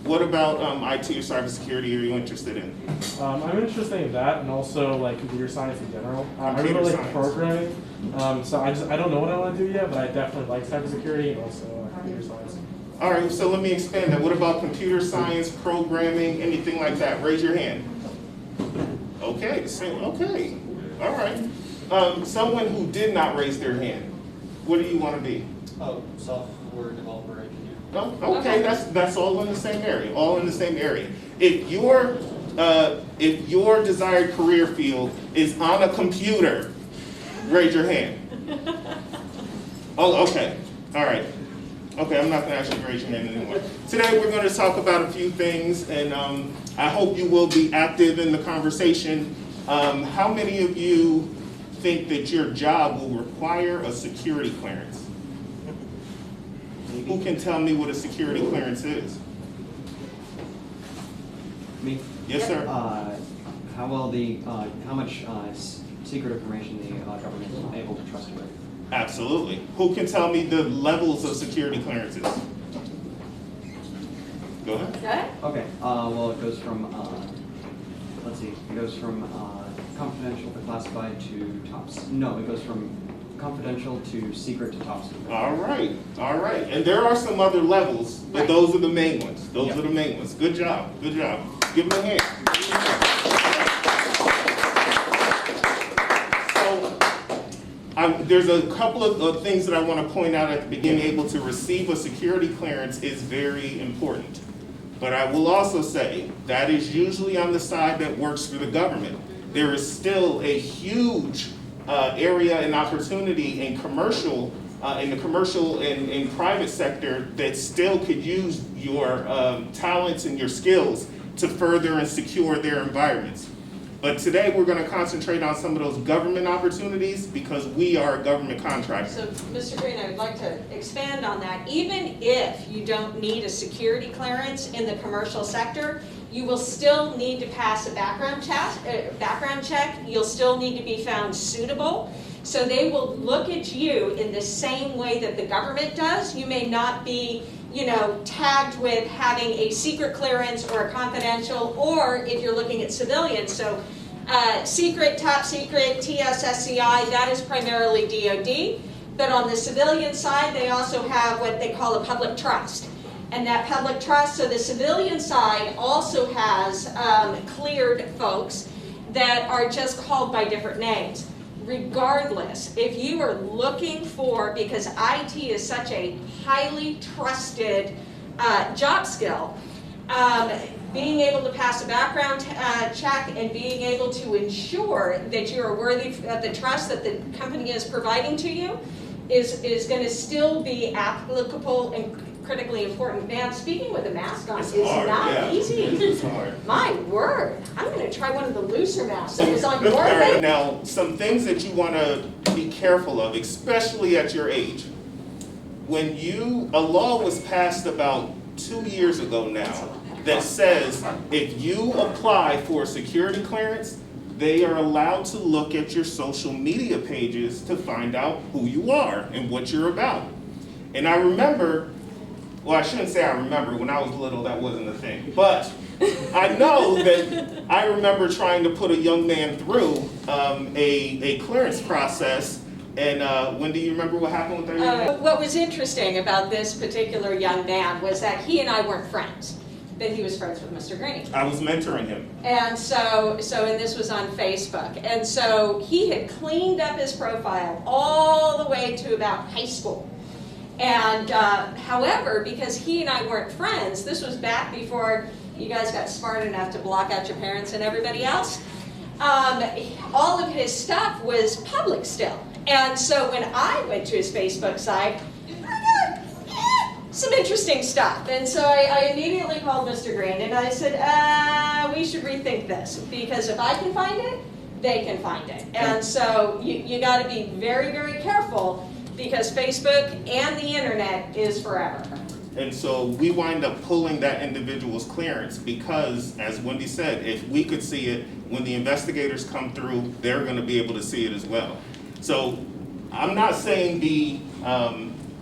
What about IT or cybersecurity are you interested in? I'm interested in that and also like computer science in general. I Computer really like science. programming, so I don't know what I want to do yet, but I definitely like cybersecurity and also computer science. All right, so let me expand that. What about computer science, programming, anything like that? Raise your hand. Okay, okay, all right. Someone who did not raise their hand, what do you want to be? Oh, software developer engineer. Oh, okay, that's all in the same area. All in the same area. If your desired career field is on a computer, raise your hand. Oh, okay. All right. Okay, I'm not going to actually raise your hand anymore. Today we're going to talk about a few things, and I hope you will be active in the conversation. How many of you think that your job will require a security clearance? Who can tell me what a security clearance is? Me? Yes, sir. How much secret information the government is able to trust you with? Absolutely. Who can tell me the levels of security clearances? Go ahead. Okay. Well, it goes from let's see. It goes from confidential to classified to tops. No, it goes from confidential to secret to top secret. All right. All right. And there are some other levels, but those are the main ones. Those are the main ones. Good job. Good job. Give them a hand. So, there's a couple of things that I want to point out at the beginning. Able to receive a security clearance is very important. But I will also say that is usually on the side that works for the government. There is still a huge area and opportunity in commercial, in the commercial and private sector that still could use your talents and your skills to further and secure their environments. But today we're going to concentrate on some of those government opportunities because we are a government contractor. So, Mr. Green, I'd like to expand on that. Even if you don't need a security clearance in the commercial sector, you will still need to pass a background check. You'll still need to be found suitable. So they will look at you in the same way that the government does. You may not be, tagged with having a secret clearance or a confidential, or if you're looking at civilians. So secret, top secret, TSSCI, that is primarily DoD. But on the civilian side, they also have what they call a public trust. And that public trust, so the civilian side also has cleared folks that are just called by different names. Regardless, if you are looking for, because IT is such a highly trusted job skill, being able to pass a background check and being able to ensure that you are worthy of the trust that the company is providing to you is going to still be applicable and critically important. Man, speaking with a mask on is hard, not easy. It's hard. My word, I'm going to try one of the looser masks that was on your face. Now, some things that you want to be careful of, especially at your age. When a law was passed about 2 years ago now that says if you apply for a security clearance, they are allowed to look at your social media pages to find out who you are and what you're about. And I remember, well, I shouldn't say I remember. When I was little, that wasn't a thing. But I know that I remember trying to put a young man through a clearance process. And when do you remember what happened with that young man? What was interesting about this particular young man was that he and I weren't friends, but he was friends with Mr. Green. I was mentoring him. And so and this was on Facebook. And so he had cleaned up his profile all the way to about high school. And however, because he and I weren't friends, this was back before you guys got smart enough to block out your parents and everybody else, all of his stuff was public still. And so when I went to his Facebook site, I got some interesting stuff. And so I immediately called Mr. Green and I said, we should rethink this, because if I can find it, they can find it. And so you got to be very, very careful, because Facebook and the internet is forever. And so we wind up pulling that individual's clearance because, as Wendy said, if we could see it, when the investigators come through, they're going to be able to see it as well. So I'm not saying be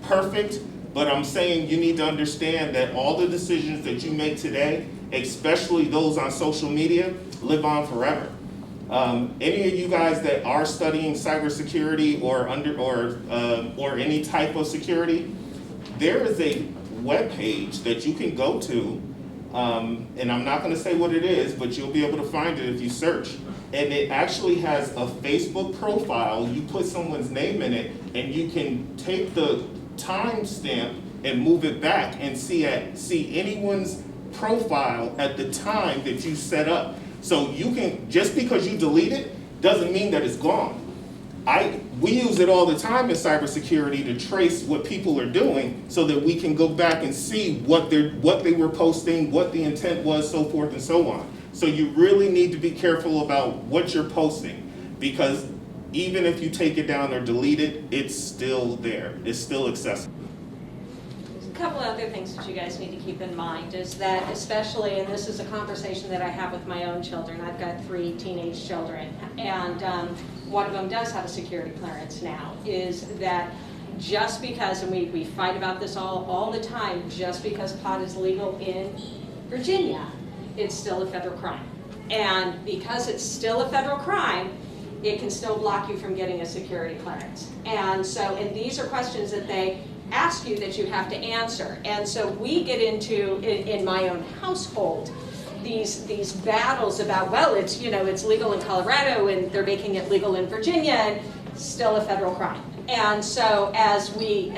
perfect, But I'm saying you need to understand that all the decisions that you make today, especially those on social media, live on forever. Any of you guys that are studying cybersecurity or any type of security, there is a web page that you can go to, and I'm not going to say what it is, but you'll be able to find it if you search. And it actually has a Facebook profile. You put someone's name in it, and you can take the timestamp and move it back and see anyone's profile at the time that you set up. So you can, just because you delete it doesn't mean that it's gone. We use it all the time in cybersecurity to trace what people are doing so that we can go back and see what they were posting, what the intent was, so forth and so on. So you really need to be careful about what you're posting, because even if you take it down or delete it, it's still there. It's still accessible. A couple other things that you guys need to keep in mind is that, especially, and this is a conversation that I have with my own children, I've got 3 teenage children, and one of them does have a security clearance now, is that just because, and we fight about this all the time, just because pot is legal in Virginia, it's still a federal crime. And because it's still a federal crime, it can still block you from getting a security clearance. And so, and these are questions that they ask you that you have to answer. And so we get into, in my own household, these battles about, well, it's, you know, it's legal in Colorado and they're making it legal in Virginia, and still a federal crime. And so as we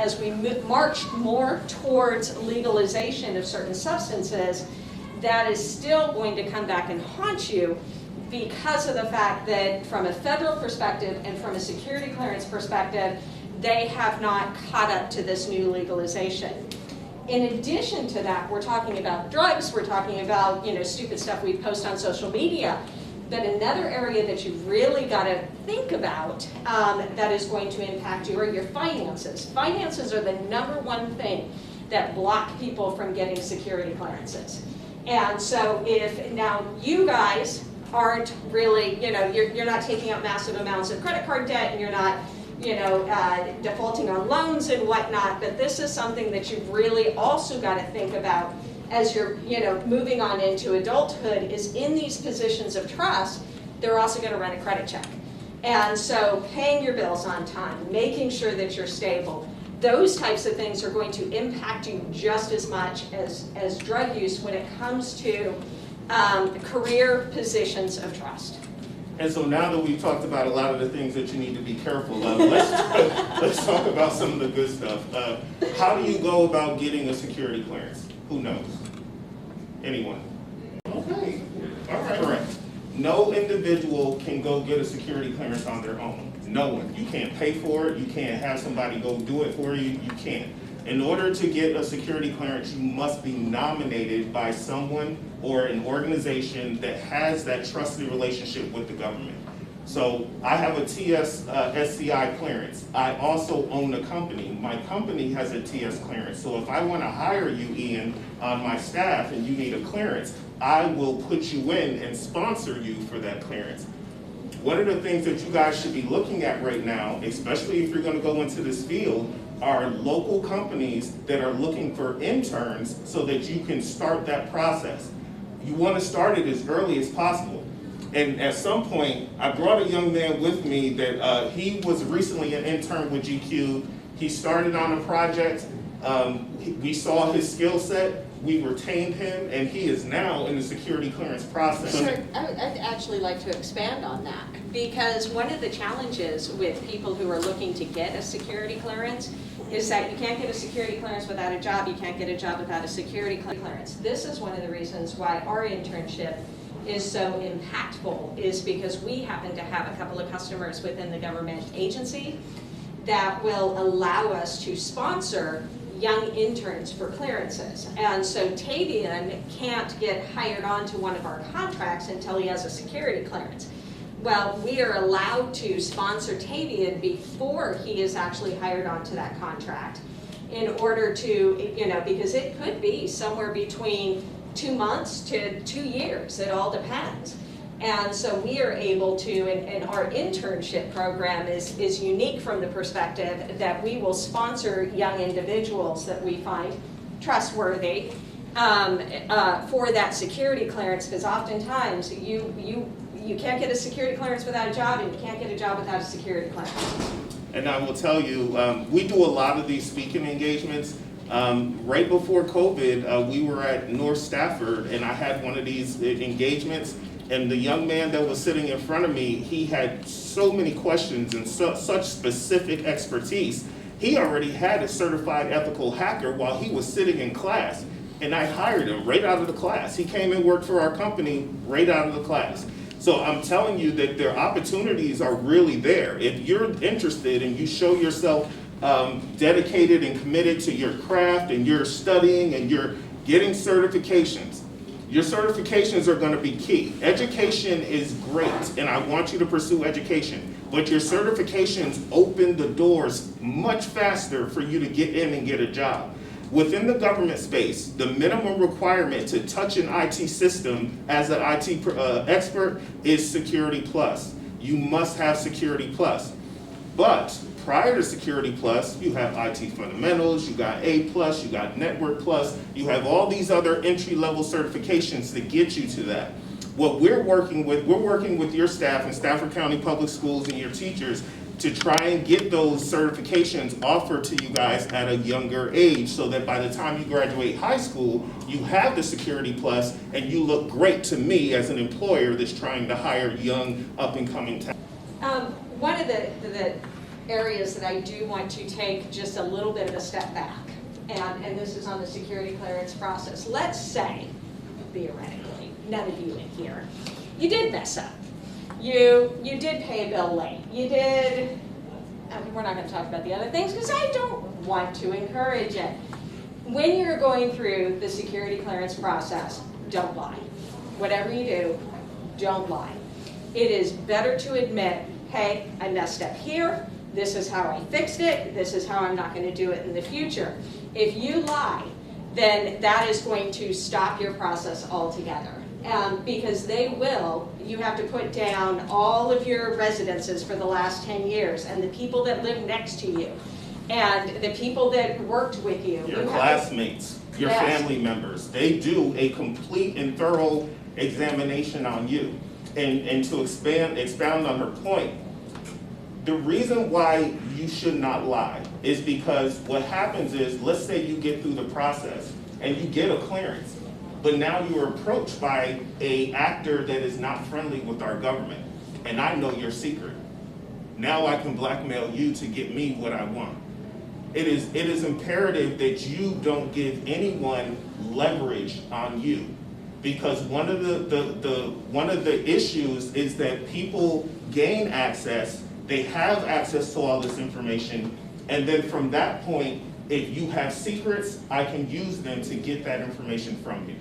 march more towards legalization of certain substances, that is still going to come back and haunt you, because of the fact that from a federal perspective and from a security clearance perspective, they have not caught up to this new legalization. In addition to that, we're talking about drugs, we're talking about, you know, stupid stuff we post on social media. But another area that you really got to think about that is going to impact you are your finances. Finances are the #1 thing that block people from getting security clearances. And so if now you guys aren't really, you know, you're not taking out massive amounts of credit card debt, and you're not, you know, defaulting on loans and whatnot, but this is something that you've really also got to think about as you're, you know, moving on into adulthood, is in these positions of trust, they're also going to run a credit check. And so paying your bills on time, making sure that you're stable, those types of things are going to impact you just as much as drug use when it comes to career positions of trust. And so now that we've talked about a lot of the things that you need to be careful of, let's talk about some of the good stuff. How do you go about getting a security clearance? Who knows? Anyone? Okay, all right. Correct. No individual can go get a security clearance on their own. No one. You can't pay for it. You can't have somebody go do it for you. You can't. In order to get a security clearance, you must be nominated by someone or an organization that has that trusted relationship with the government. So I have a TS SCI clearance. I also own a company. My company has a TS clearance. So if I want to hire you, Ian, on my staff and you need a clearance, I will put you in and sponsor you for that clearance. One of the things that you guys should be looking at right now, especially if you're going to go into this field, are local companies that are looking for interns so that you can start that process. You want to start it as early as possible. And at some point, I brought a young man with me that he was recently an intern with GCubed. He started on a project. We saw his skill set. We retained him, and he is now in the security clearance process. Sure. I'd actually like to expand on that, because one of the challenges with people who are looking to get a security clearance is that you can't get a security clearance without a job, you can't get a job without a security clearance. This is one of the reasons why our internship is so impactful, is because we happen to have a couple of customers within the government agency that will allow us to sponsor young interns for clearances. And so Tavian can't get hired onto one of our contracts until he has a security clearance. Well, we are allowed to sponsor Tavian before he is actually hired onto that contract, in order to, you know, because it could be somewhere between 2 months to 2 years, it all depends. And so we are able to, and our internship program is unique from the perspective that we will sponsor young individuals that we find trustworthy for that security clearance, because oftentimes you can't get a security clearance without a job, and you can't get a job without a security clearance. And I will tell you, we do a lot of these speaking engagements. Right before COVID, we were at North Stafford, and I had one of these engagements, and the young man that was sitting in front of me, he had so many questions and such specific expertise. He already had a certified ethical hacker while he was sitting in class, and I hired him right out of the class. He came and worked for our company right out of the class. So I'm telling you that their opportunities are really there. If you're interested and you show yourself dedicated and committed to your craft, and you're studying and you're getting certifications, your certifications are going to be key. Education is great, and I want you to pursue education, but your certifications open the doors much faster for you to get in and get a job. Within the government space, the minimum requirement to touch an IT system as an IT expert is Security Plus. You must have Security Plus. But prior to Security Plus, you have IT Fundamentals, you got A+, you got Network Plus, you have all these other entry-level certifications to get you to that. What we're working with your staff in Stafford County Public Schools and your teachers to try and get those certifications offered to you guys at a younger age, so that by the time you graduate high school, you have the Security Plus and you look great to me as an employer that's trying to hire young, up-and-coming talent. One of the areas that I do want to take just a little bit of a step back, and this is on the security clearance process. Let's say, theoretically, none of you in here, you did mess up. You did pay a bill late. You did, we're not going to talk about the other things because I don't want to encourage it. When you're going through the security clearance process, don't lie. Whatever you do, don't lie. It is better to admit, hey, I messed up here. This is how I fixed it. This is how I'm not going to do it in the future. If you lie, then that is going to stop your process altogether. Because you have to put down all of your residences for the last 10 years, and the people that live next to you, and the people that worked with you. Your classmates, your family members, they do a complete and thorough examination on you. And to expound on her point, the reason why you should not lie is because what happens is, let's say you get through the process and you get a clearance, but now you are approached by an actor that is not friendly with our government, and I know your secret. Now I can blackmail you to get me what I want. It is imperative that you don't give anyone leverage on you, because one of the issues is that people gain access, they have access to all this information, and then from that point, if you have secrets, I can use them to get that information from you.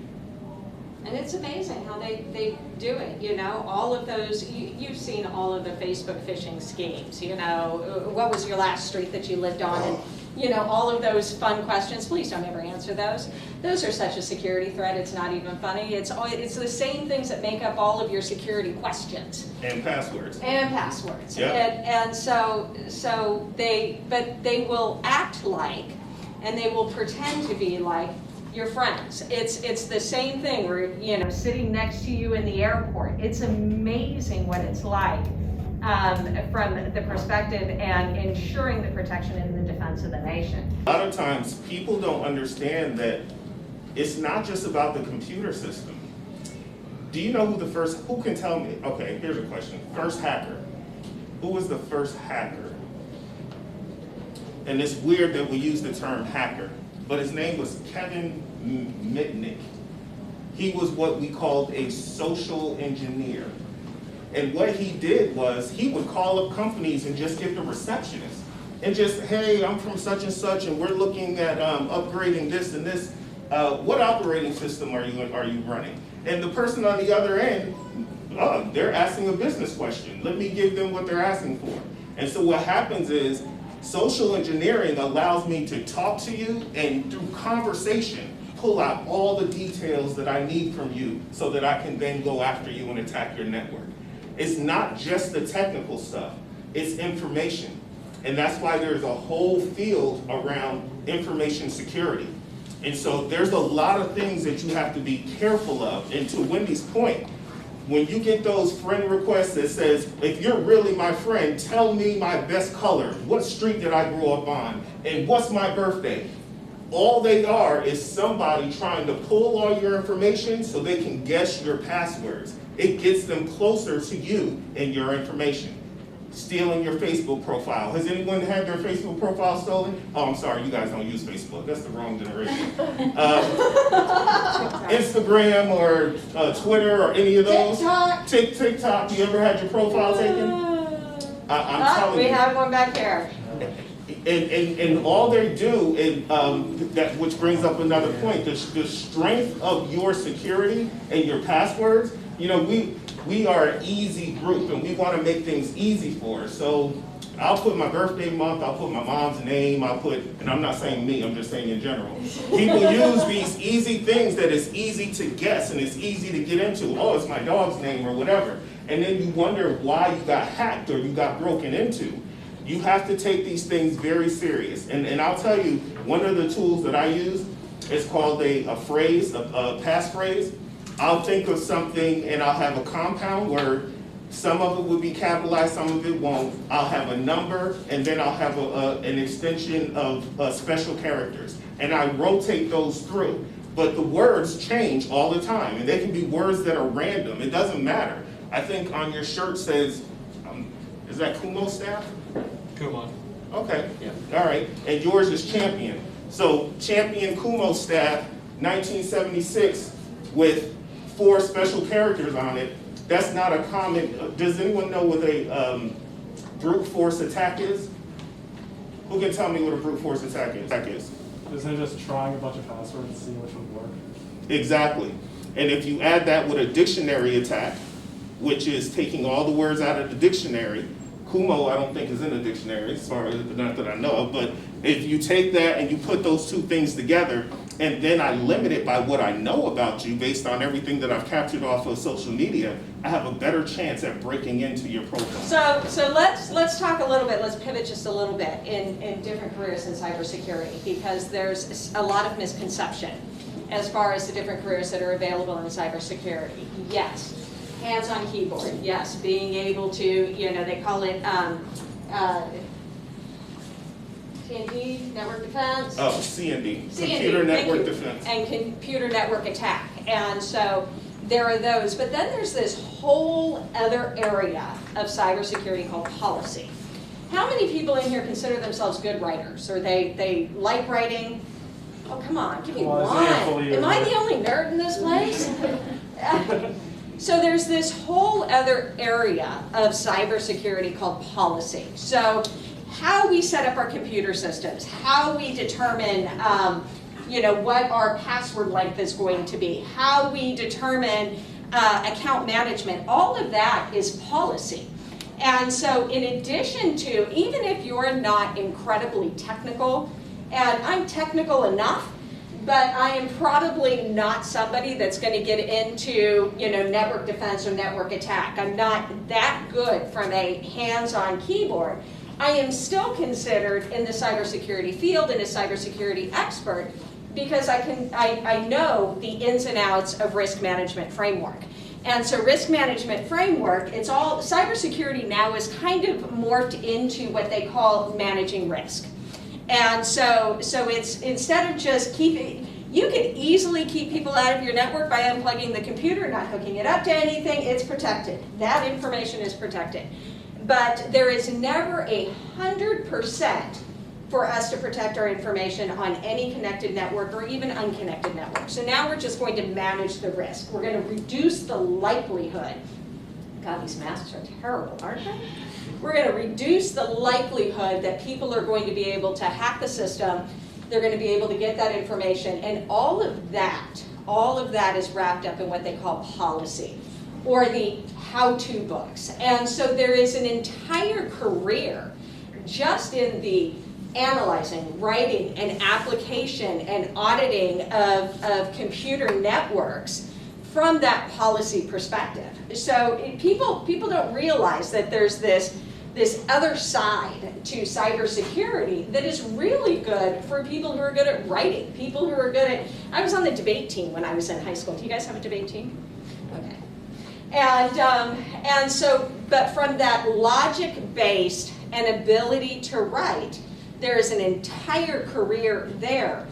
And it's amazing how they do it, you know, all of those, you've seen all of the Facebook phishing schemes, you know, what was your last street that you lived on, and, you know, all of those fun questions. Please don't ever answer those. Those are such a security threat, it's not even funny. It's the same things that make up all of your security questions. And passwords. And passwords. Yeah. And so they will act like, and they will pretend to be like, your friends. It's the same thing. We're, you know, sitting next to you in the airport. It's amazing what it's like from the perspective and ensuring the protection and the defense of the nation. A lot of times people don't understand that it's not just about the computer system. Do you know who can tell me? Okay, here's a question. First hacker. Who was the first hacker? And it's weird that we use the term hacker, but his name was Kevin Mitnick. He was what we called a social engineer. And what he did was he would call up companies and just get the receptionist and just, hey, I'm from such and such, and we're looking at upgrading this and this. What operating system are you running? And the person on the other end, they're asking a business question. Let me give them what they're asking for. And so what happens is, social engineering allows me to talk to you and through conversation pull out all the details that I need from you so that I can then go after you and attack your network. It's not just the technical stuff, it's information. And that's why there's a whole field around information security. And so there's a lot of things that you have to be careful of. And to Wendy's point, when you get those friend requests that says, if you're really my friend, tell me my best color, what street did I grow up on, and what's my birthday? All they are is somebody trying to pull all your information so they can guess your passwords. It gets them closer to you and your information. Stealing your Facebook profile. Has anyone had their Facebook profile stolen? Oh, I'm sorry, you guys don't use Facebook. That's the wrong generation. Instagram or Twitter or any of those? TikTok. You ever had your profile taken? I'm telling you. We have one back here. And all they do, that which brings up another point, the strength of your security and your passwords. You know, we are an easy group and we want to make things easy for us. So I'll put my birthday month, I'll put my mom's name, and I'm not saying me, I'm just saying in general. People use these easy things that it's easy to guess and it's easy to get into. Oh, it's my dog's name or whatever. And then you wonder why you got hacked or you got broken into. You have to take these things very serious. And I'll tell you, one of the tools that I use is called a passphrase. I'll think of something and I'll have a compound word. Some of it will be capitalized, some of it won't. I'll have a number and then I'll have an extension of special characters. And I rotate those through. But the words change all the time. And they can be words that are random. It doesn't matter. I think on your shirt says, is that Kumo staff? Kumon. Okay, all right. And yours is champion. So champion Kumo staff, 1976 with 4 special characters on it. That's not a common. Does anyone know what a brute force attack is? Who can tell me what a brute force attack is? Isn't it just trying a bunch of passwords and seeing which would work? Exactly. And if you add that with a dictionary attack, which is taking all the words out of the dictionary, Kumo I don't think is in a dictionary, as far as, not that I know of, but if you take that and you put those two things together, and then I limit it by what I know about you based on everything that I've captured off of social media, I have a better chance at breaking into your profile. So let's talk a little bit, let's pivot just a little bit in different careers in cybersecurity, because there's a lot of misconception as far as the different careers that are available in cybersecurity. Yes, hands-on keyboard, yes, being able to, you know, they call it TND, network defense. Oh, CND, computer network defense. And computer network attack. And so there are those. But then there's this whole other area of cybersecurity called policy. How many people in here consider themselves good writers? Or they like writing? Oh, come on, give me one. Am I the only nerd in this place? So there's this whole other area of cybersecurity called policy. So how we set up our computer systems, how we determine you know, what our password length is going to be, how we determine account management, all of that is policy. And so in addition to, even if you're not incredibly technical, and I'm technical enough, but I am probably not somebody that's going to get into, you know, network defense or network attack. I'm not that good from a hands-on keyboard. I am still considered in the cybersecurity field and a cybersecurity expert because I know the ins and outs of risk management framework. And so risk management framework, it's all, cybersecurity now is kind of morphed into what they call managing risk. And so it's, instead of just keeping, you can easily keep people out of your network by unplugging the computer, not hooking it up to anything, it's protected. That information is protected. But there is never 100% for us to protect our information on any connected network or even unconnected network. So now we're just going to manage the risk. We're going to reduce the likelihood. God, these masks are terrible, aren't they? We're going to reduce the likelihood that people are going to be able to hack the system. They're going to be able to get that information. And all of that is wrapped up in what they call policy, or the how-to books. And so there is an entire career just in the analyzing, writing, and application and auditing of computer networks from that policy perspective. So people don't realize that there's this other side to cybersecurity that is really good for people who are good at writing, people who are good at, I was on the debate team when I was in high school. Do you guys have a debate team? Okay. And so, but from that logic-based and ability to write, there is an entire career there,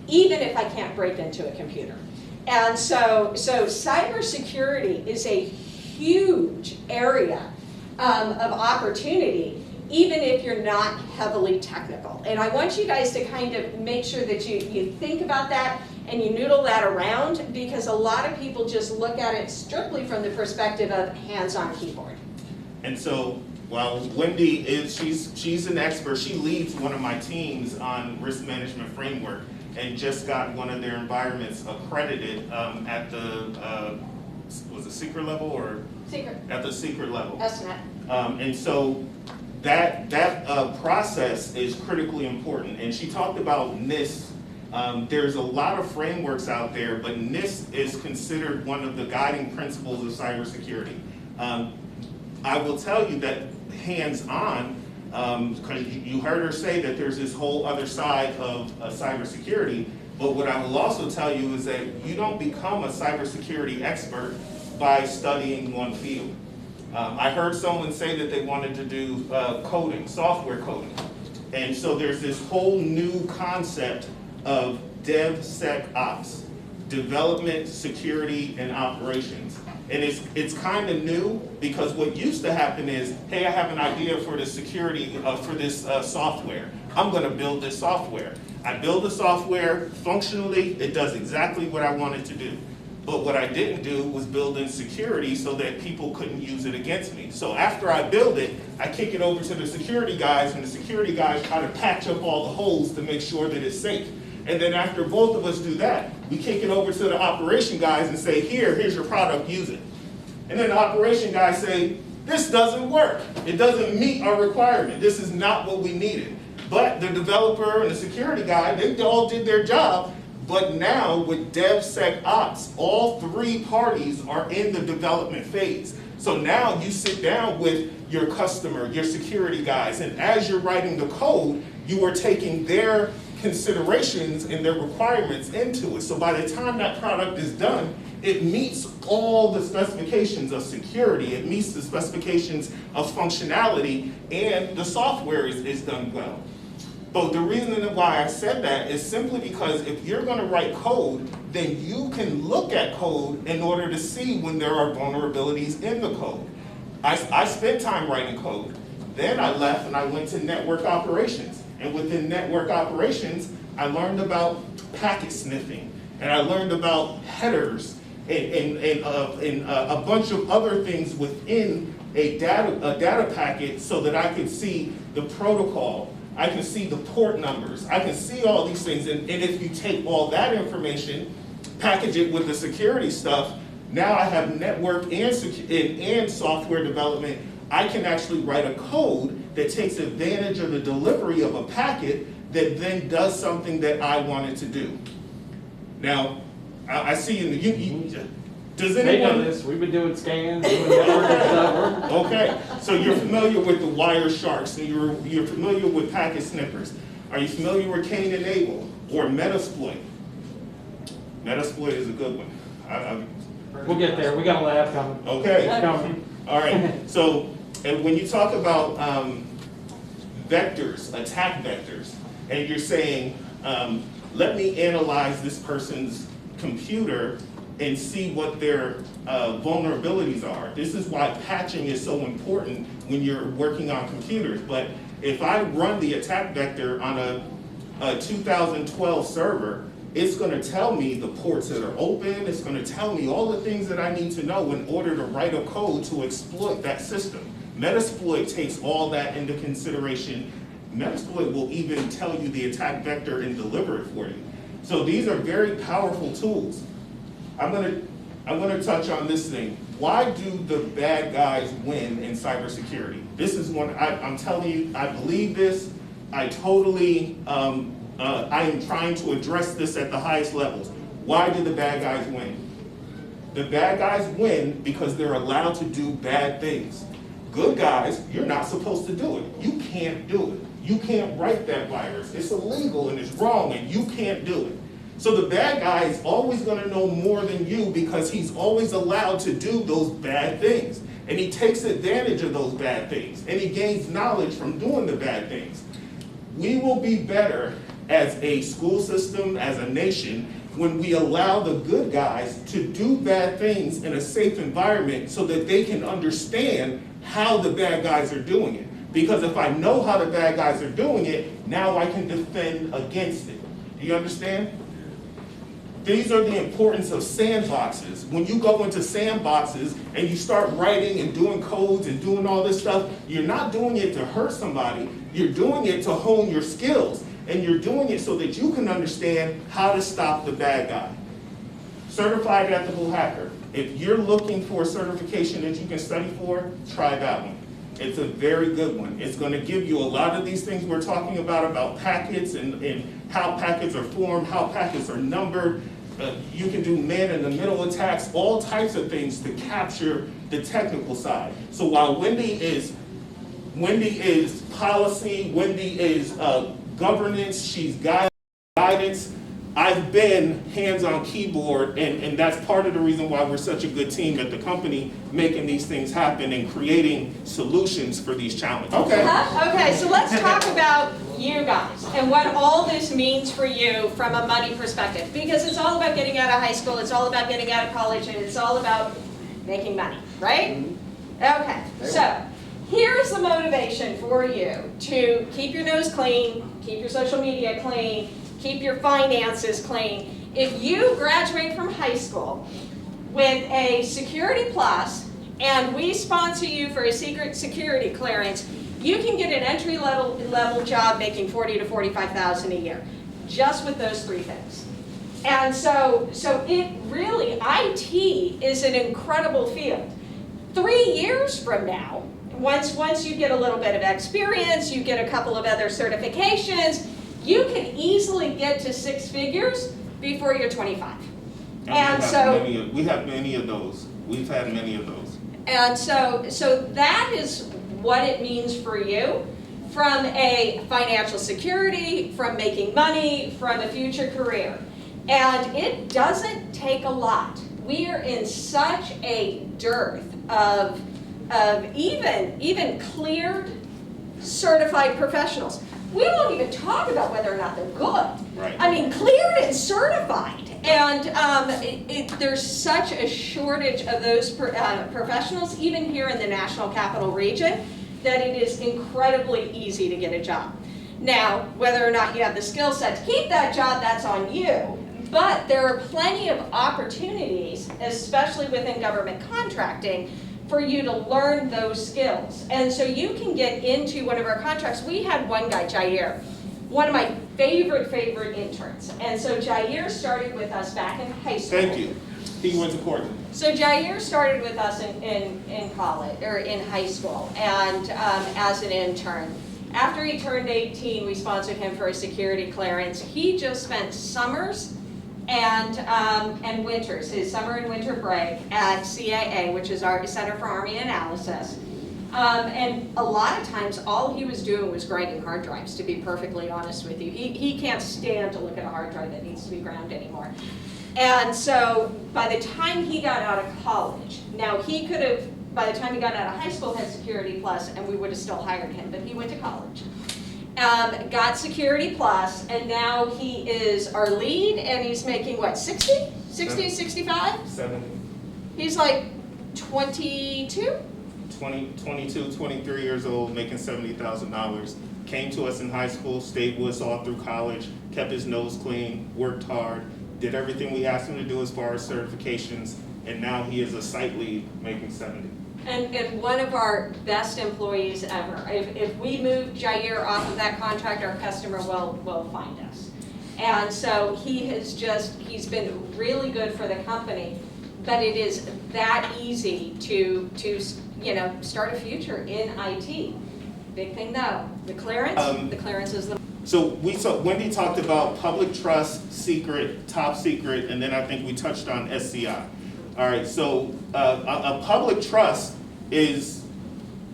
even if I can't break into a computer. And so cybersecurity is a huge area of opportunity, even if you're not heavily technical. And I want you guys to kind of make sure that you think about that and you noodle that around, because a lot of people just look at it strictly from the perspective of hands-on keyboard. And so, while Wendy she's an expert, she leads one of my teams on risk management framework and just got one of their environments accredited at the, was it secret level or? Secret. At the secret level. SNET. And so that process is critically important. And she talked about NIST. There's a lot of frameworks out there, but NIST is considered one of the guiding principles of cybersecurity. I will tell you that hands-on, because you heard her say that there's this whole other side of cybersecurity, but what I will also tell you is that you don't become a cybersecurity expert by studying one field. I heard someone say that they wanted to do coding, software coding. And so there's this whole new concept of DevSecOps, development, security, and operations. And it's kind of new, because what used to happen is, hey, I have an idea for the security, for this software. I'm gonna build this software. I build the software, functionally, it does exactly what I want it to do. But what I didn't do was build in security so that people couldn't use it against me. So after I build it, I kick it over to the security guys, and the security guys try to patch up all the holes to make sure that it's safe. And then after both of us do that, we kick it over to the operation guys and say, here's your product, use it. And then the operation guys say, this doesn't work. It doesn't meet our requirement. This is not what we needed. But the developer and the security guy, they all did their job. But now with DevSecOps, all three parties are in the development phase. So now you sit down with your customer, your security guys, and as you're writing the code, you are taking their considerations and their requirements into it. So by the time that product is done, it meets all the specifications of security, it meets the specifications of functionality, and the software is done well. But the reason why I said that is simply because if you're going to write code, then you can look at code in order to see when there are vulnerabilities in the code. I spent time writing code. Then I left and I went to network operations. And within network operations, I learned about packet sniffing, and I learned about headers and a bunch of other things within a data packet, so that I could see the protocol. I can see the port numbers. I can see all these things. And if you take all that information, package it with the security stuff, now I have network and software development. I can actually write a code that takes advantage of the delivery of a packet that then does something that I wanted to do. Now, I see in the, does They know anyone? this. We've been doing scans, doing network and stuff. Okay, so you're familiar with the wire sharks, and you're familiar with packet snippers. Are you familiar with Cain and Abel or Metasploit? Metasploit is a good one. We'll get there. We got a lab coming. Okay, It's coming. all right. So, and when you talk about vectors, attack vectors, and you're saying, let me analyze this person's computer and see what their vulnerabilities are. This is why patching is so important when you're working on computers. But if I run the attack vector on a 2012 server, it's going to tell me the ports that are open. It's going to tell me all the things that I need to know in order to write a code to exploit that system. Metasploit takes all that into consideration. Metasploit will even tell you the attack vector and deliver it for you. So these are very powerful tools. I'm gonna touch on this thing. Why do the bad guys win in cybersecurity? This is one, I'm telling you, I believe this. I totally, I am trying to address this at the highest levels. Why do the bad guys win? The bad guys win because they're allowed to do bad things. Good guys, you're not supposed to do it. You can't do it. You can't write that virus. It's illegal and it's wrong and you can't do it. So the bad guy is always gonna know more than you because he's always allowed to do those bad things. And he takes advantage of those bad things and he gains knowledge from doing the bad things. We will be better as a school system, as a nation, when we allow the good guys to do bad things in a safe environment so that they can understand how the bad guys are doing it. Because if I know how the bad guys are doing it, now I can defend against it. Do you understand? These are the importance of sandboxes. When you go into sandboxes and you start writing and doing codes and doing all this stuff, you're not doing it to hurt somebody, you're doing it to hone your skills. And you're doing it so that you can understand how to stop the bad guy. Certified Ethical Hacker. If you're looking for a certification that you can study for, try that one. It's a very good one. It's going to give you a lot of these things we're talking about packets and how packets are formed, how packets are numbered. You can do man-in-the-middle attacks, all types of things to capture the technical side. So while Wendy is policy, Wendy is governance, she's guidance. I've been hands on keyboard, and that's part of the reason why we're such a good team at the company, making these things happen and creating solutions for these challenges. Okay. Okay, so let's talk about you guys and what all this means for you from a money perspective. Because it's all about getting out of high school, it's all about getting out of college, and it's all about making money, right? Okay, so here's the motivation for you to keep your nose clean, keep your social media clean, keep your finances clean. If you graduate from high school with a Security Plus and we sponsor you for a secret security clearance, you can get an entry level job making $40,000 to $45,000 a year, just with those three things. And so it really, IT is an incredible field. 3 years from now, once you get a little bit of experience, you get a couple of other certifications, you can easily get to 6 figures before you're 25. And so we have many of those. We've had many of those. And so that is what it means for you from a financial security, from making money, from a future career. And it doesn't take a lot. We are in such a dearth of even cleared certified professionals. We won't even talk about whether or not they're good. Right. I mean, cleared and certified. And there's such a shortage of those professionals, even here in the National Capital Region, that it is incredibly easy to get a job. Now, whether or not you have the skill set to keep that job, that's on you. But there are plenty of opportunities, especially within government contracting, for you to learn those skills. And so you can get into one of our contracts. We had one guy, Jair, one of my favorite interns. And so Jair started with us back in high school. Thank you. He went to court. So Jair started with us in college, or in high school, and as an intern. After he turned 18, we sponsored him for a security clearance. He just spent summers and winters, his summer and winter break at CAA, which is our Center for Army Analysis. And a lot of times, all he was doing was grinding hard drives, to be perfectly honest with you. He can't stand to look at a hard drive that needs to be ground anymore. And so by the time he got out of college, now he could have, by the time he got out of high school, had Security Plus, and we would have still hired him, but he went to college. Got Security Plus, and now he is our lead, and he's making what, 60? 60, 65? 70. He's like 22? 22, 23 years old, making $70,000. Came to us in high school, stayed with us all through college, kept his nose clean, worked hard, did everything we asked him to do as far as certifications, and now he is a site lead making 70. And one of our best employees ever. If we move Jair off of that contract, our customer will find us. And so he's been really good for the company, but it is that easy to start a future in IT. Big thing though, the clearance is the. So Wendy talked about public trust, secret, top secret, and then I think we touched on SCI. All right, so a public trust is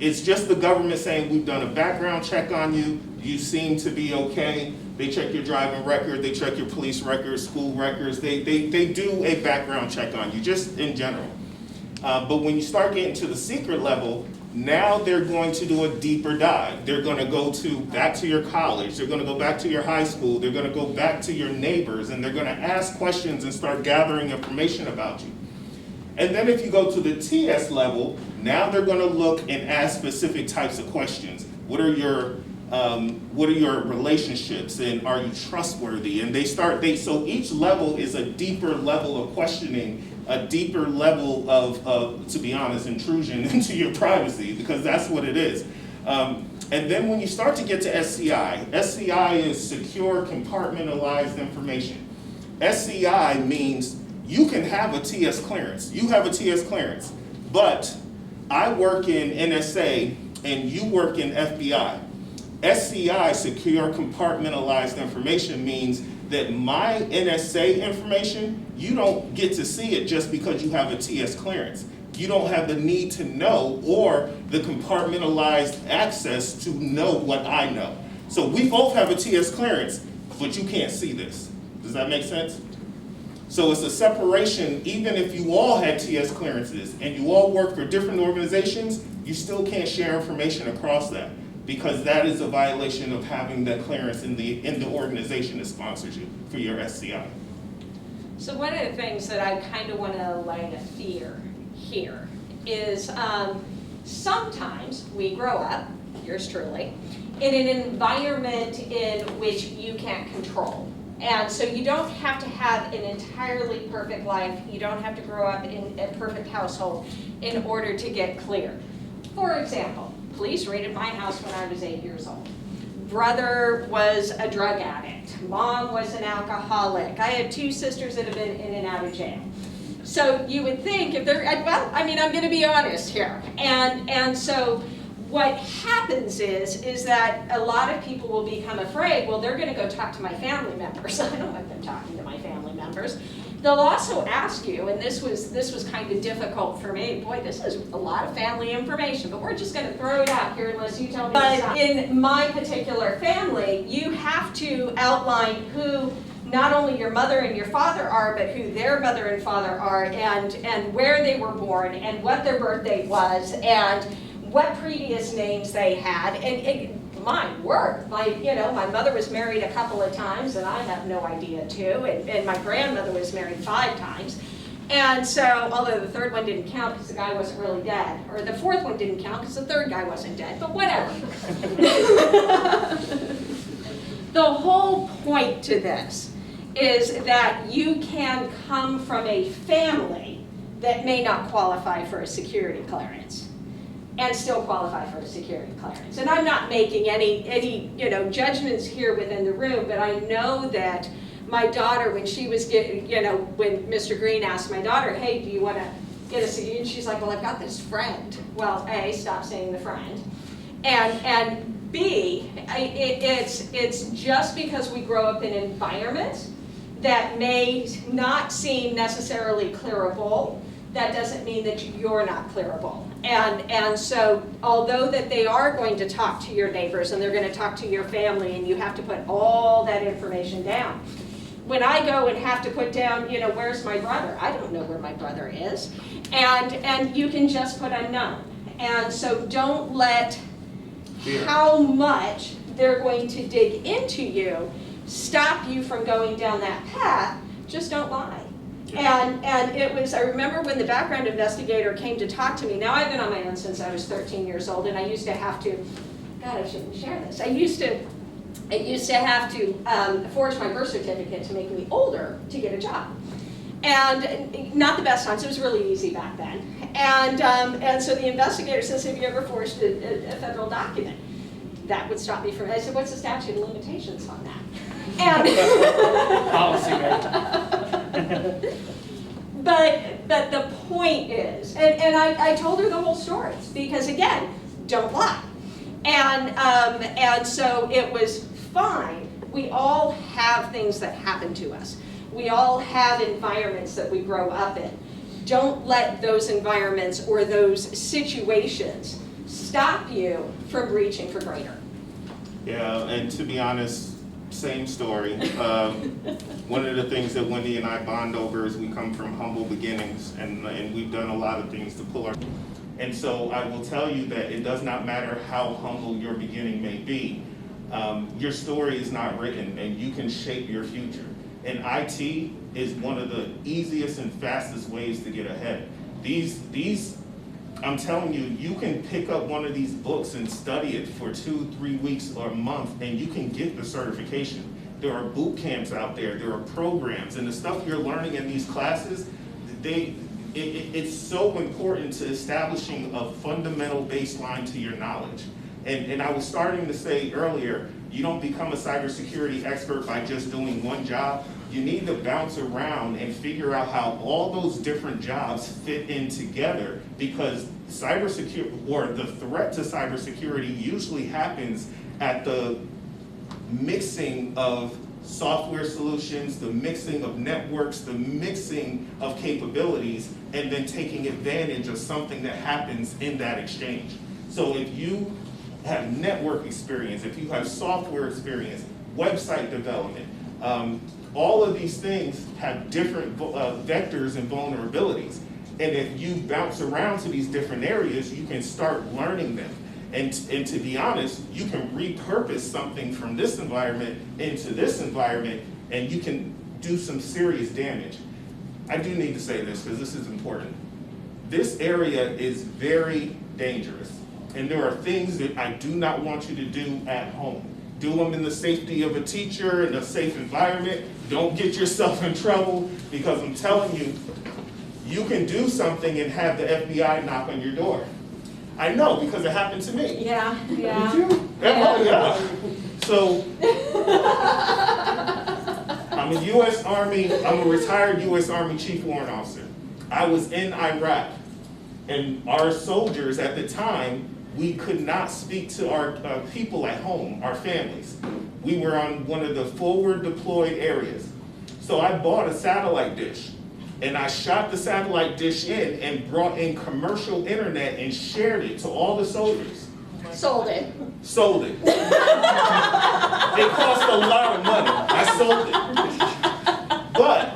just the government saying we've done a background check on you, you seem to be okay. They check your driving record, they check your police records, school records, they do a background check on you, just in general. But when you start getting to the secret level, now they're going to do a deeper dive. They're going to go back to your college, they're going to go back to your high school, they're going to go back to your neighbors, and they're going to ask questions and start gathering information about you. And then if you go to the TS level, now they're going to look and ask specific types of questions. What are your relationships, and are you trustworthy? And so each level is a deeper level of questioning, a deeper level of, to be honest, intrusion into your privacy, because that's what it is. And then when you start to get to SCI, SCI is secure compartmentalized information. SCI means you can have a TS clearance. You have a TS clearance, but I work in NSA and you work in FBI. SCI, secure compartmentalized information, means that my NSA information, you don't get to see it just because you have a TS clearance. You don't have the need to know or the compartmentalized access to know what I know. So we both have a TS clearance, but you can't see this. Does that make sense? So it's a separation. Even if you all had TS clearances and you all work for different organizations, you still can't share information across that, because that is a violation of having that clearance in the organization that sponsors you for your SCI. So one of the things that I kind of want to light a fear here is sometimes we grow up, yours truly, in an environment in which you can't control. And so you don't have to have an entirely perfect life. You don't have to grow up in a perfect household in order to get clear. For example, police raided my house when I was 8 years old. Brother was a drug addict. Mom was an alcoholic. I had 2 sisters that have been in and out of jail. So you would think if they're, well, I mean, I'm going to be honest here. And so what happens is that a lot of people will become afraid, well, they're going to go talk to my family members. I don't want them talking to my family members. They'll also ask you, and this was kind of difficult for me. Boy, this is a lot of family information, but we're just going to throw it out here unless you tell me. But in my particular family, you have to outline who not only your mother and your father are, but who their mother and father are, and where they were born, and what their birthday was, and what previous names they had. And my word, my mother was married a couple of times, and I have no idea too, and my grandmother was married 5 times. And so, although the 3rd one didn't count because the guy wasn't really dead, or the 4th one didn't count because the 3rd guy wasn't dead, but whatever. The whole point to this is that you can come from a family that may not qualify for a security clearance and still qualify for a security clearance. And I'm not making any judgments here within the room, but I know that my daughter, when she was when Mr. Green asked my daughter, hey, do you want to get a security? And she's like, well, I've got this friend. Well, A, stop saying the friend. And B, it's just because we grow up in environments that may not seem necessarily clearable, that doesn't mean that you're not clearable. And so, although that they are going to talk to your neighbors and they're going to talk to your family, and you have to put all that information down. When I go and have to put down, where's my brother? I don't know where my brother is. And you can just put unknown. And so don't let how much they're going to dig into you stop you from going down that path. Just don't lie. And it was, I remember when the background investigator came to talk to me. Now I've been on my own since I was 13 years old, and I used to have to, God, I shouldn't share this. I used to have to forge my birth certificate to make me older to get a job. And not the best times, it was really easy back then. And so the investigator says, have you ever forged a federal document? That would stop me from, I said, what's the statute of limitations on that? And Policy maker. But the point is, and I told her the whole story, because again, don't lie. And so it was fine. We all have things that happen to us. We all have environments that we grow up in. Don't let those environments or those situations stop you from reaching for greater. Yeah, and to be honest, same story. One of the things that Wendy and I bond over is we come from humble beginnings, and we've done a lot of things to pull our... And so I will tell you that it does not matter how humble your beginning may be. Your story is not written, and you can shape your future. And IT is one of the easiest and fastest ways to get ahead. These, I'm telling you, you can pick up one of these books and study it for 2-3 weeks or a month, and you can get the certification. There are boot camps out there, there are programs, and the stuff you're learning in these classes, it's so important to establishing a fundamental baseline to your knowledge. And I was starting to say earlier, you don't become a cybersecurity expert by just doing one job. You need to bounce around and figure out how all those different jobs fit in together, because cybersecurity, or the threat to cybersecurity, usually happens at the mixing of software solutions, the mixing of networks, the mixing of capabilities, and then taking advantage of something that happens in that exchange. So if you have network experience, if you have software experience, website development, all of these things have different vectors and vulnerabilities. And if you bounce around to these different areas, you can start learning them. And to be honest, you can repurpose something from this environment into this environment, and you can do some serious damage. I do need to say this because this is important. This area is very dangerous, and there are things that I do not want you to do at home. Do them in the safety of a teacher, in a safe environment. Don't get yourself in trouble, because I'm telling you, you can do something and have the FBI knock on your door. I know, because it happened to me. Yeah, yeah. Did you? Oh, yeah. So, I'm a retired U.S. Army Chief Warrant Officer. I was in Iraq, and our soldiers at the time, we could not speak to our people at home, our families. We were on one of the forward deployed areas. So I bought a satellite dish, and I shot the satellite dish in and brought in commercial internet and shared it to all the soldiers. Sold it. Sold it. It cost a lot of money. I sold it. But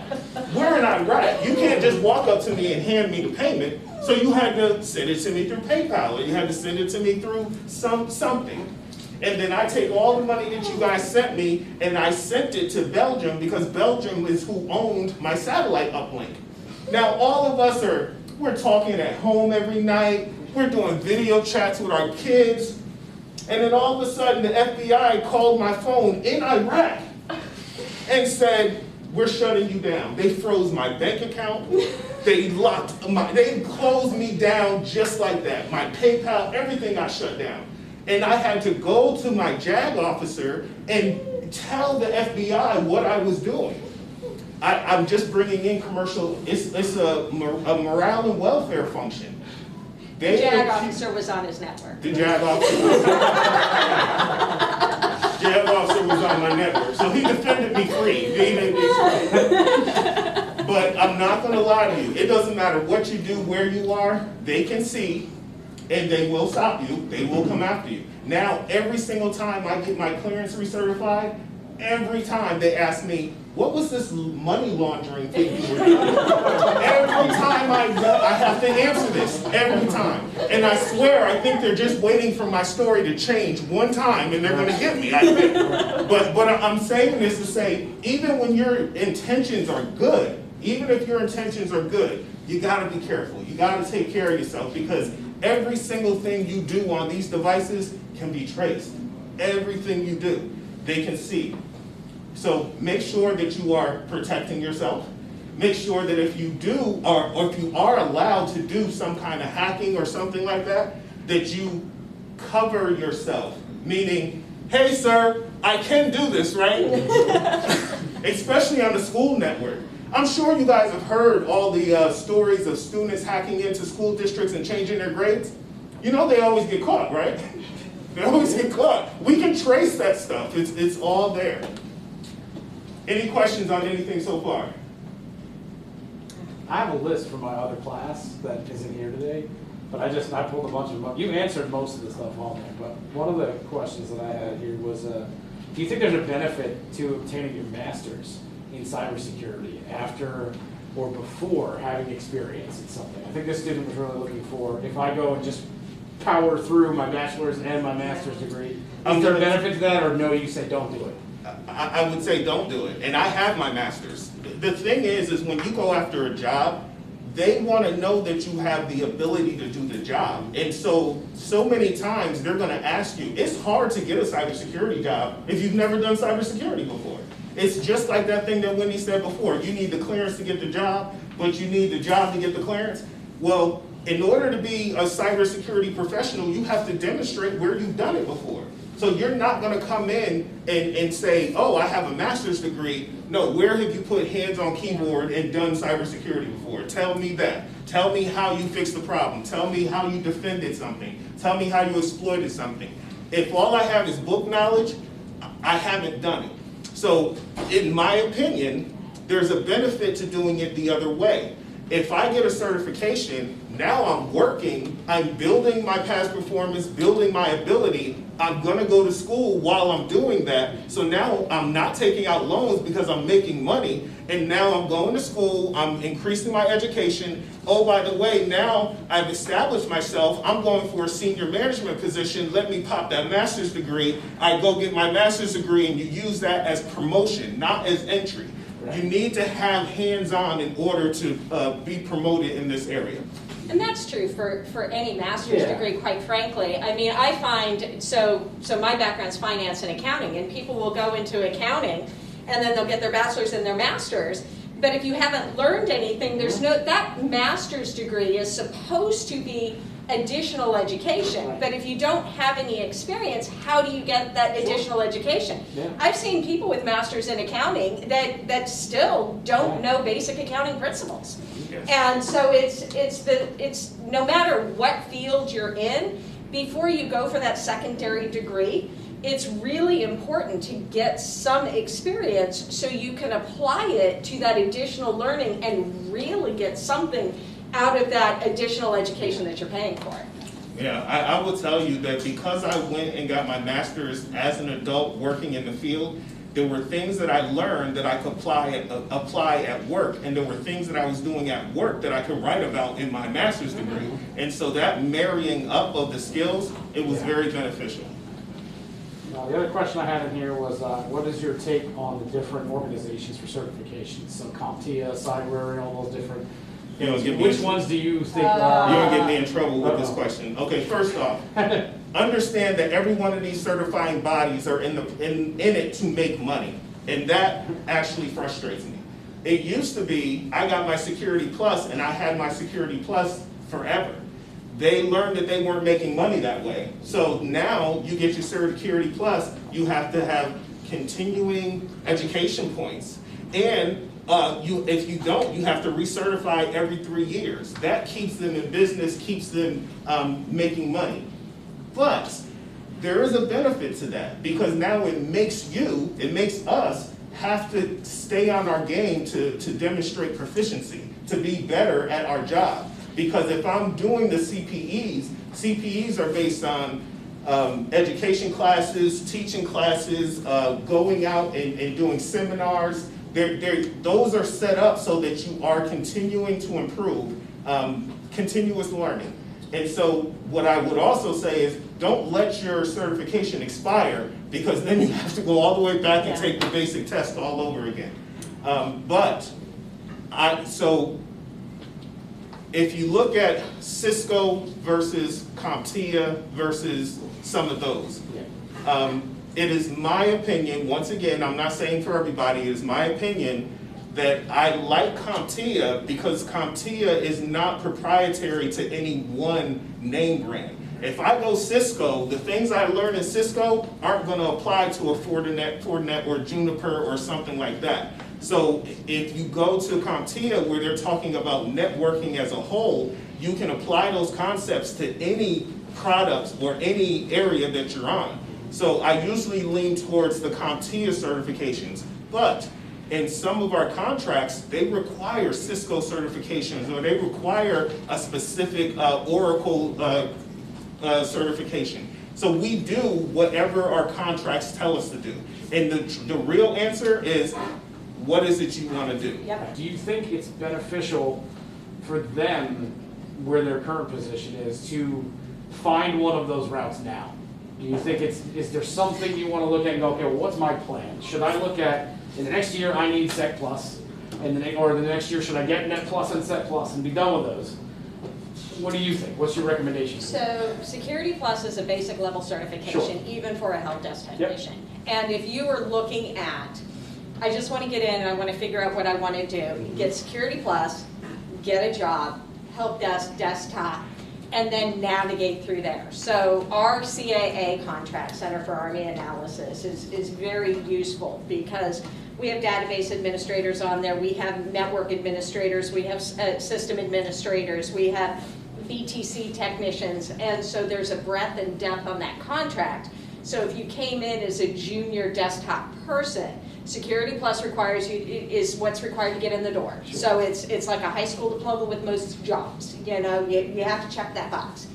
we're in Iraq. You can't just walk up to me and hand me the payment. So you had to send it to me through PayPal, or you had to send it to me through something. And then I take all the money that you guys sent me, and I sent it to Belgium, because Belgium is who owned my satellite uplink. Now all of us we're talking at home every night, we're doing video chats with our kids, and then all of a sudden the FBI called my phone in Iraq and said, "We're shutting you down." They froze my bank account. They closed me down just like that. My PayPal, everything got shut down. And I had to go to my JAG officer and tell the FBI what I was doing. I'm just bringing in commercial, it's a morale and welfare function. The JAG officer was on his network. The JAG officer was on my network. So he defended me free. He made me free. But I'm not going to lie to you. It doesn't matter what you do, where you are, they can see, and they will stop you. They will come after you. Now, every single time I get my clearance recertified, every time they ask me, what was this money laundering thing you were doing? Every time I have to answer this, every time. And I swear, I think they're just waiting for my story to change one time, and they're going to get me, I think. But I'm saying this to say, even when your intentions are good, even if your intentions are good, you got to be careful. You got to take care of yourself, because every single thing you do on these devices can be traced. Everything you do, they can see. So make sure that you are protecting yourself. Make sure that if you do, or if you are allowed to do some kind of hacking or something like that, that you cover yourself. Meaning, hey sir, I can do this, right? Especially on the school network. I'm sure you guys have heard all the stories of students hacking into school districts and changing their grades. You know they always get caught, right? They always get caught. We can trace that stuff. It's all there. Any questions on anything so far? I have a list from my other class that isn't here today, but I pulled a bunch of them up. You answered most of the stuff on there, but one of the questions that I had here was, do you think there's a benefit to obtaining your master's in cybersecurity after or before having experience in something? I think this student was really looking for, if I go and just power through my bachelor's and my master's degree, is there a benefit to that, or no, you say don't do it? I would say don't do it. And I have my master's. The thing is when you go after a job, they want to know that you have the ability to do the job. And so many times they're going to ask you, it's hard to get a cybersecurity job if you've never done cybersecurity before. It's just like that thing that Wendy said before. You need the clearance to get the job, but you need the job to get the clearance. Well, in order to be a cybersecurity professional, you have to demonstrate where you've done it before. So you're not going to come in and say, oh, I have a master's degree. No, where have you put hands on keyboard and done cybersecurity before? Tell me that. Tell me how you fixed the problem. Tell me how you defended something. Tell me how you exploited something. If all I have is book knowledge, I haven't done it. So in my opinion, there's a benefit to doing it the other way. If I get a certification, now I'm working, I'm building my past performance, building my ability. I'm gonna go to school while I'm doing that. So now I'm not taking out loans because I'm making money. And now I'm going to school, I'm increasing my education. Oh, by the way, now I've established myself, I'm going for a senior management position. Let me pop that master's degree. I go get my master's degree, and you use that as promotion, not as entry. You need to have hands-on in order to be promoted in this area. And that's true for any master's degree, quite frankly. I mean, I find, so my background's finance and accounting, and people will go into accounting, and then they'll get their bachelor's and their master's. But if you haven't learned anything, that master's degree is supposed to be additional education. But if you don't have any experience, how do you get that additional education? I've seen people with masters in accounting that still don't know basic accounting principles. And so it's no matter what field you're in, before you go for that secondary degree, it's really important to get some experience so you can apply it to that additional learning and really get something out of that additional education that you're paying for. Yeah, I will tell you that because I went and got my master's as an adult working in the field, there were things that I learned that I could apply at work, and there were things that I was doing at work that I could write about in my master's degree. And so that marrying up of the skills, it was very beneficial. The other question I had in here was, what is your take on the different organizations for certifications? So CompTIA, Cyber, all those different. Which ones do you think are? You'll get me in trouble with this question. Okay, first off, understand that every one of these certifying bodies are in it to make money, and that actually frustrates me. It used to be I got my Security Plus, and I had my Security Plus forever. They learned that they weren't making money that way. So now you get your Security Plus, you have to have continuing education points. And if you don't, you have to recertify every 3 years. That keeps them in business, keeps them making money. But there is a benefit to that, because now it makes us have to stay on our game to demonstrate proficiency, to be better at our job. Because if I'm doing the CPEs are based on education classes, teaching classes, going out and doing seminars. Those are set up so that you are continuing to improve, continuous learning. And so what I would also say is, don't let your certification expire, because then you have to go all the way back and take the basic test all over again. So if you look at Cisco versus CompTIA versus some of those, it is my opinion, once again, I'm not saying for everybody, it is my opinion that I like CompTIA because CompTIA is not proprietary to any one name brand. If I go Cisco, the things I learn in Cisco aren't going to apply to a Fortinet or Juniper or something like that. So if you go to CompTIA, where they're talking about networking as a whole, you can apply those concepts to any product or any area that you're on. So I usually lean towards the CompTIA certifications, but in some of our contracts, they require Cisco certifications, or they require a specific Oracle certification. So we do whatever our contracts tell us to do. And the real answer is, what is it you want to do? Yep. Do you think it's beneficial for them, where their current position is, to find one of those routes now? Do you think is there something you want to look at and go, okay, well, what's my plan? Should I look at, in the next year, I need Sec Plus, or the next year, should I get Net Plus and Sec Plus and be done with those? What do you think? What's your recommendation? So Security Plus is a basic level certification, even for a help desk technician. And if you are looking at, I just want to get in and I want to figure out what I want to do, get Security Plus, get a job, help desk, desktop, and then navigate through there. So our CAA contract, Center for Army Analysis, is very useful because we have database administrators on there, we have network administrators, we have system administrators, we have BTC technicians, and so there's a breadth and depth on that contract. So if you came in as a junior desktop person, Security Plus requires you, is what's required to get in the door. Sure. So it's like a high school diploma with most jobs. You know, you have to check that box.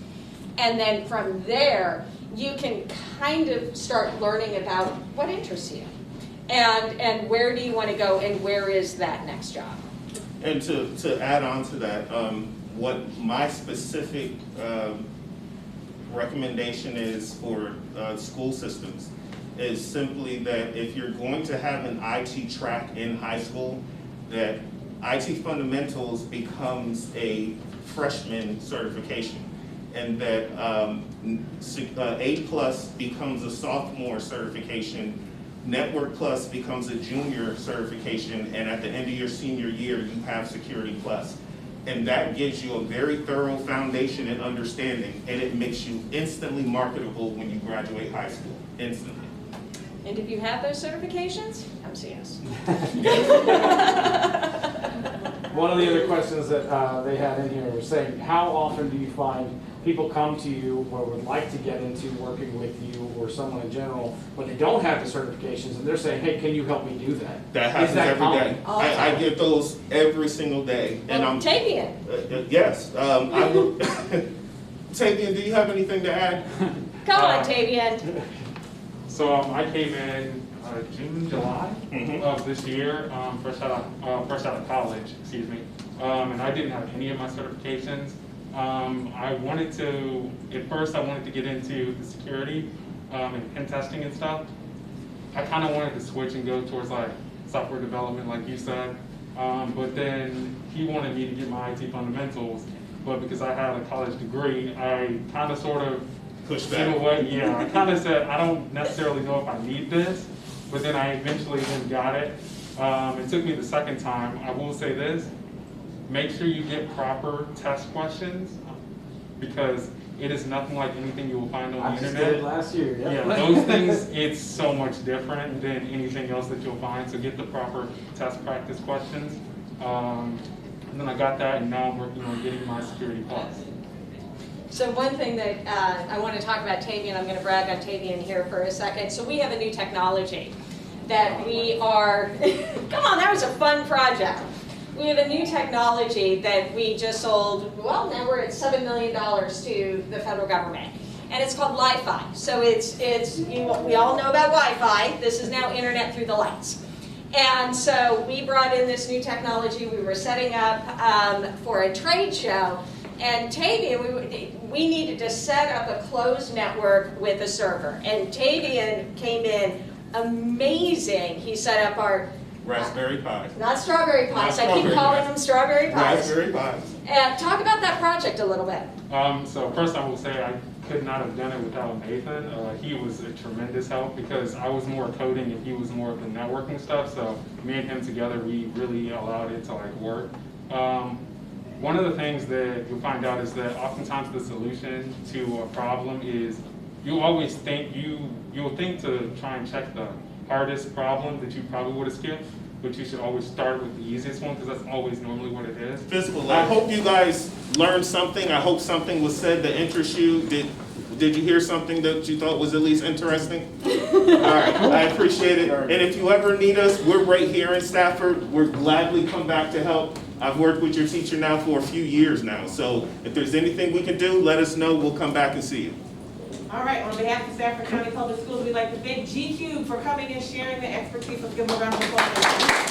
And then from there, you can kind of start learning about what interests you. And where do you want to go, and where is that next job? And to add on to that, what my specific recommendation is for school systems is simply that if you're going to have an IT track in high school, that IT Fundamentals becomes a freshman certification, and that A Plus becomes a sophomore certification, Network Plus becomes a junior certification, and at the end of your senior year, you have Security Plus. And that gives you a very thorough foundation and understanding, and it makes you instantly marketable when you graduate high school, instantly. And if you have those certifications, come see us. One of the other questions that they had in here was saying, how often do you find people come to you or would like to get into working with you or someone in general, but they don't have the certifications, and they're saying, hey, can you help me do that? That happens Is that every common? day. I get those every single day, and Well, I'm Tavian, yes. I will. Tavian, do you have anything to add? come on, Tavian. So I came in June, July of this year, fresh out of college, excuse me, and I didn't have any of my certifications. I wanted to, at first I wanted to get into the security and pen testing and stuff. I kind of wanted to switch and go towards like software development, like you said, but then he wanted me to get my IT fundamentals, but because I had a college degree, I kind of sort of Push you know back. what, yeah, I kind of said, I don't necessarily know if I need this, but then I eventually then got it. It took me the second time. I will say this, make sure you get proper test questions, because it is nothing like anything you will find on I the just internet. did it last year, yeah. Yeah, those things, it's so much different than anything else that you'll find, so get the proper test practice questions. And then I got that, and now I'm working on getting my Security Plus. So one thing that I want to talk about Tavian, I'm going to brag on Tavian here for a second. So we have a new technology that we are, come on, that was a fun project. We have a new technology that we just sold, well, now we're at $7 million to the federal government. And it's called Li-Fi. So we all know about Wi-Fi. This is now internet through the lights. And so we brought in this new technology. We were setting up for a trade show. And Tavian, we needed to set up a closed network with a server. And Tavian came in amazing. He set up our Raspberry Pi. not strawberry pies. Not I keep strawberry calling pies. them strawberry pies. Raspberry Pis. And talk about that project a little bit. So first I will say I could not have done it without Nathan. He was a tremendous help because I was more coding and he was more of the networking stuff. So me and him together, we really allowed it to like work. One of the things that you'll find out is that oftentimes the solution to a problem is you always think you'll think to try and check the hardest problem that you probably would have skipped, but you should always start with the easiest one because that's always normally what it is. Physical. I hope you guys learned something. I hope something was said that interests you. Did you hear something that you thought was at least interesting? All right, I appreciate it. And if you ever need us, we're right here in Stafford. We're gladly come back to help. I've worked with your teacher now for a few years now. So if there's anything we can do, let us know. We'll come back and see you. All right, on behalf of Stafford County Public Schools, we'd like to thank GCubed for coming and sharing their expertise. Let's give them a round of applause.